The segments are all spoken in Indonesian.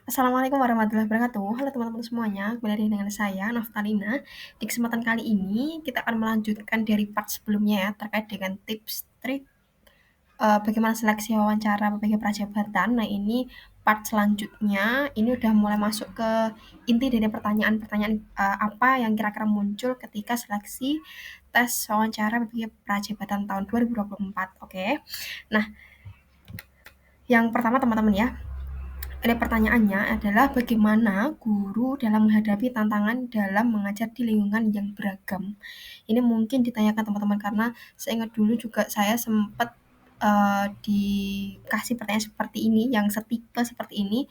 Assalamualaikum warahmatullahi wabarakatuh. Halo teman-teman semuanya, kembali lagi dengan saya Naftalina. Di kesempatan kali ini kita akan melanjutkan dari part sebelumnya ya terkait dengan tips trik bagaimana seleksi wawancara berbagai prajabatan. Nah, ini part selanjutnya. Ini udah mulai masuk ke inti dari pertanyaan-pertanyaan apa yang kira-kira muncul ketika seleksi tes wawancara berbagai prajabatan tahun 2024. Oke. Nah, yang pertama teman-teman ya, ada pertanyaannya adalah bagaimana guru dalam menghadapi tantangan dalam mengajar di lingkungan yang beragam. Ini mungkin ditanyakan teman-teman karena saya ingat dulu juga saya sempat dikasih pertanyaan seperti ini, yang setipe seperti ini,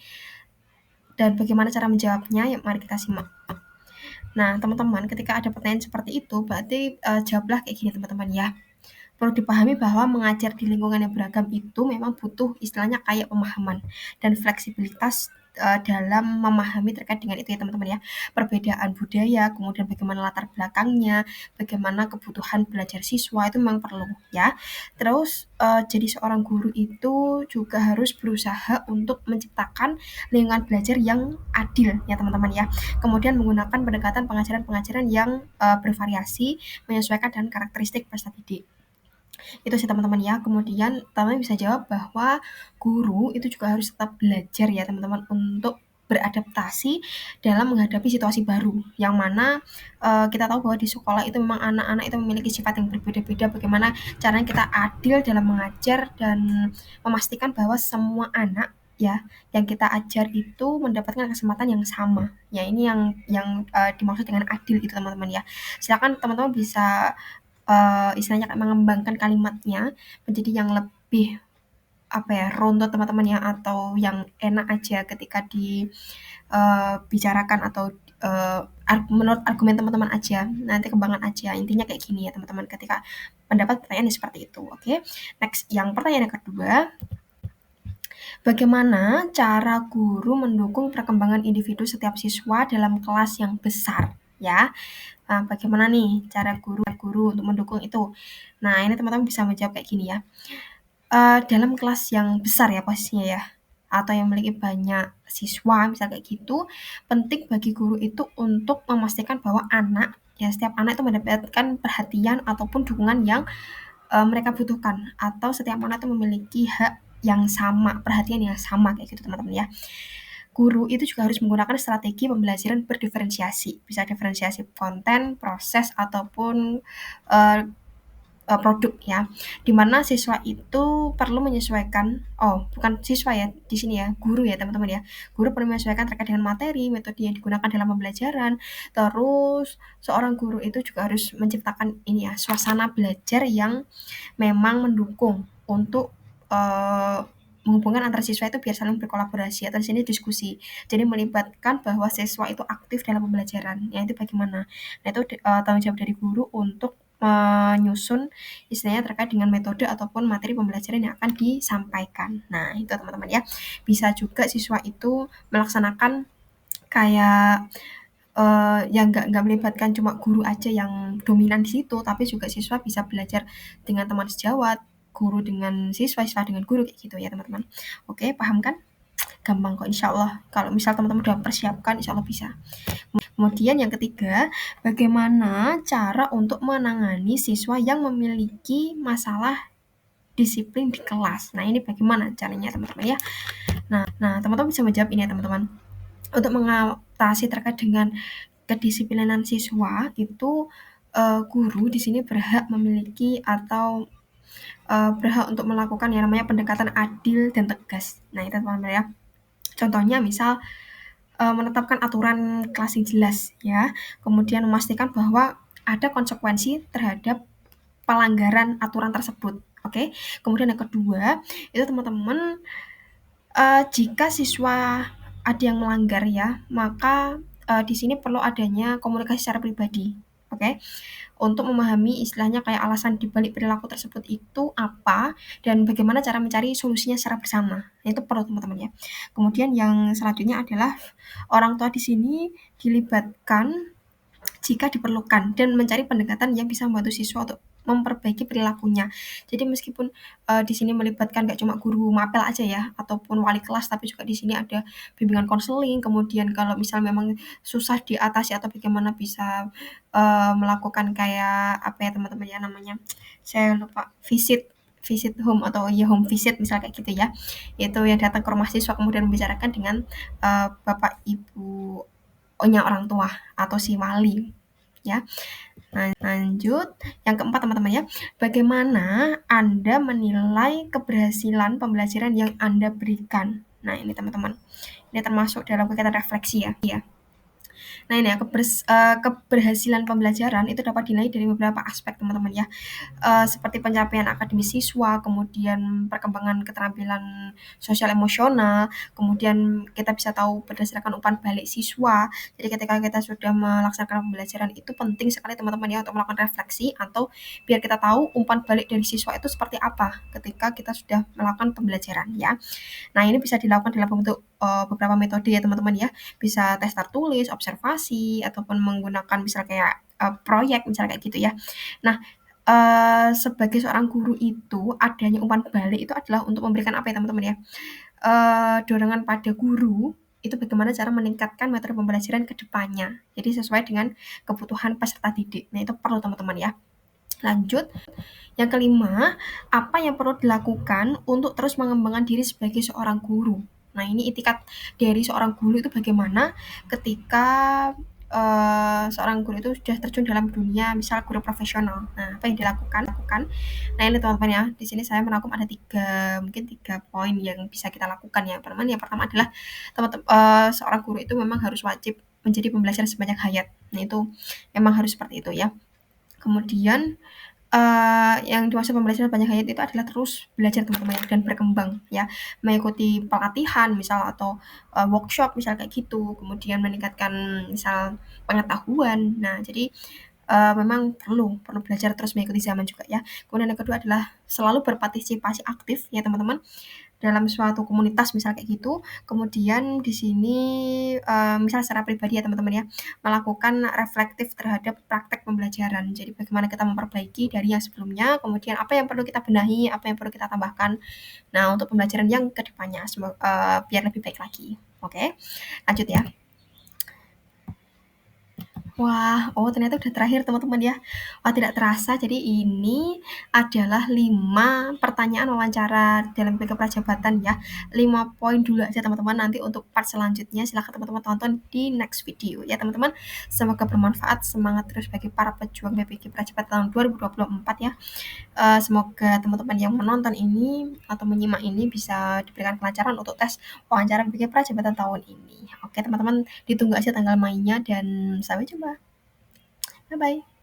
dan bagaimana cara menjawabnya, yuk mari kita simak. Nah, teman-teman, ketika ada pertanyaan seperti itu, berarti jawablah kayak gini teman-teman ya. Perlu dipahami bahwa mengajar di lingkungan yang beragam itu memang butuh istilahnya kayak pemahaman dan fleksibilitas dalam memahami terkait dengan itu ya teman-teman ya. Perbedaan budaya, kemudian bagaimana latar belakangnya, bagaimana kebutuhan belajar siswa itu memang perlu ya. Terus jadi seorang guru itu juga harus berusaha untuk menciptakan lingkungan belajar yang adil ya teman-teman ya. Kemudian menggunakan pendekatan pengajaran-pengajaran yang bervariasi menyesuaikan dengan karakteristik peserta didik. Itu sih teman-teman ya. Kemudian teman-teman bisa jawab bahwa guru itu juga harus tetap belajar ya teman-teman untuk beradaptasi dalam menghadapi situasi baru. Yang mana kita tahu bahwa di sekolah itu memang anak-anak itu memiliki sifat yang berbeda-beda. Bagaimana caranya kita adil dalam mengajar dan memastikan bahwa semua anak ya yang kita ajar itu mendapatkan kesempatan yang sama. Ya ini yang dimaksud dengan adil itu teman-teman ya. Silakan teman-teman bisa istilahnya kayak mengembangkan kalimatnya menjadi yang lebih apa ya runtuh teman-teman ya atau yang enak aja ketika dibicarakan atau menurut argumen teman-teman aja nanti kembangan aja intinya kayak gini ya teman-teman ketika mendapat pertanyaan seperti itu. Oke, next yang pertanyaan yang kedua, bagaimana cara guru mendukung perkembangan individu setiap siswa dalam kelas yang besar ya. Nah, bagaimana nih cara guru untuk mendukung itu? Nah, ini teman-teman bisa menjawab kayak gini ya. Dalam kelas yang besar ya posisinya ya, atau yang memiliki banyak siswa, misal kayak gitu, penting bagi guru itu untuk memastikan bahwa anak, ya setiap anak itu mendapatkan perhatian ataupun dukungan yang mereka butuhkan, atau setiap anak itu memiliki hak yang sama, perhatian yang sama kayak gitu teman-teman ya. Guru itu juga harus menggunakan strategi pembelajaran berdiferensiasi, bisa diferensiasi konten, proses, ataupun eh, produk ya, di mana siswa itu perlu menyesuaikan, oh bukan siswa ya di sini ya, guru ya teman-teman ya. Guru perlu menyesuaikan terkait dengan materi, metode yang digunakan dalam pembelajaran. Terus seorang guru itu juga harus menciptakan ini ya, suasana belajar yang memang mendukung untuk menghubungkan antara siswa itu biar saling berkolaborasi atau di sini diskusi. Jadi melibatkan bahwa siswa itu aktif dalam pembelajaran. Ya itu bagaimana? Nah itu tanggung jawab dari guru untuk menyusun istilahnya terkait dengan metode ataupun materi pembelajaran yang akan disampaikan. Nah, itu teman-teman ya. Bisa juga siswa itu melaksanakan kayak yang nggak melibatkan cuma guru aja yang dominan di situ, tapi juga siswa bisa belajar dengan teman sejawat, guru dengan siswa, siswa dengan guru kayak gitu ya teman-teman. Oke, paham kan? Gampang kok insya Allah. Kalau misal teman-teman udah persiapkan, insya Allah bisa. Kemudian yang ketiga, bagaimana cara untuk menangani siswa yang memiliki masalah disiplin di kelas. Nah, ini bagaimana caranya teman-teman ya? Nah, teman-teman bisa menjawab ini ya teman-teman. Untuk mengatasi terkait dengan kedisiplinan siswa itu guru di sini berhak memiliki atau berhak untuk melakukan yang namanya pendekatan adil dan tegas. Nah, itu teman-teman ya. Contohnya misal menetapkan aturan kelas yang jelas ya, kemudian memastikan bahwa ada konsekuensi terhadap pelanggaran aturan tersebut. Oke. Kemudian yang kedua, itu teman-teman jika siswa ada yang melanggar ya, maka di sini perlu adanya komunikasi secara pribadi. Oke. Untuk memahami istilahnya kayak alasan dibalik perilaku tersebut itu apa dan bagaimana cara mencari solusinya secara bersama. Nah, itu perlu teman-teman ya. Kemudian yang selanjutnya adalah orang tua di sini dilibatkan jika diperlukan dan mencari pendekatan yang bisa membantu siswa untuk memperbaiki perilakunya. Jadi meskipun, di sini melibatkan nggak cuma guru mapel aja ya, ataupun wali kelas, tapi juga di sini ada bimbingan konseling, kemudian kalau misal memang susah diatasi atau bagaimana bisa, melakukan kayak apa ya teman-teman ya namanya, saya lupa, visit home atau ya home visit misal kayak gitu ya. Itu yang datang ke rumah siswa kemudian membicarakan dengan, bapak ibunya orang tua atau si wali ya. Lanjut, yang keempat teman-teman ya, bagaimana Anda menilai keberhasilan pembelajaran yang Anda berikan? Nah ini teman-teman, ini termasuk dalam kegiatan refleksi ya. Nah ini ya, keberhasilan pembelajaran itu dapat dinilai dari beberapa aspek teman-teman ya. Seperti pencapaian akademis siswa, kemudian perkembangan keterampilan sosial emosional, kemudian kita bisa tahu berdasarkan umpan balik siswa. Jadi ketika kita sudah melaksanakan pembelajaran itu penting sekali teman-teman ya untuk melakukan refleksi atau biar kita tahu umpan balik dari siswa itu seperti apa ketika kita sudah melakukan pembelajaran ya. Nah, ini bisa dilakukan dalam bentuk, beberapa metode ya teman-teman ya. Bisa tes tertulis, observasi, ataupun menggunakan misal kayak, proyek misal kayak gitu ya. Nah, sebagai seorang guru itu adanya umpan balik itu adalah untuk memberikan apa ya teman-teman ya, dorongan pada guru itu bagaimana cara meningkatkan metode pembelajaran ke depannya. Jadi sesuai dengan kebutuhan peserta didik. Nah, itu perlu teman-teman ya. Lanjut, yang kelima, apa yang perlu dilakukan untuk terus mengembangkan diri sebagai seorang guru? Nah, ini itikat dari seorang guru itu bagaimana ketika seorang guru itu sudah terjun dalam dunia misal guru profesional. Nah, apa yang dilakukan? Nah, ini teman-teman ya, di sini saya merangkum ada mungkin tiga poin yang bisa kita lakukan ya. Yang pertama adalah teman-teman seorang guru itu memang harus wajib menjadi pembelajar sebanyak hayat. Nah, itu memang harus seperti itu ya. Kemudian yang dimaksud pembelajaran banyak hayat itu adalah terus belajar teman-teman ya, dan berkembang ya, mengikuti pelatihan misal atau, workshop misal kayak gitu, kemudian meningkatkan misal pengetahuan. Nah jadi, memang perlu belajar terus mengikuti zaman juga ya. Kemudian yang kedua adalah selalu berpartisipasi aktif ya teman-teman, dalam suatu komunitas misal kayak gitu. Kemudian di sini, misal secara pribadi ya teman-teman ya, melakukan reflektif terhadap praktek pembelajaran. Jadi bagaimana kita memperbaiki dari yang sebelumnya, kemudian apa yang perlu kita benahi, apa yang perlu kita tambahkan. Nah, untuk pembelajaran yang ke depannya biar lebih baik lagi. Oke, lanjut ya. Wah, oh ternyata udah terakhir teman-teman ya. Wah tidak terasa, jadi ini adalah 5 pertanyaan wawancara dalam BK Prajabatan ya. 5 poin dulu aja teman-teman, nanti untuk part selanjutnya silahkan teman-teman tonton di next video ya teman-teman. Semoga bermanfaat, semangat terus bagi para pejuang BPK Prajabatan tahun 2024 ya. Semoga teman-teman yang menonton ini atau menyimak ini bisa diberikan kelancaran untuk tes wawancara BPK Prajabatan tahun ini. Oke teman-teman, ditunggu aja tanggal mainnya dan sampai jumpa. Bye bye.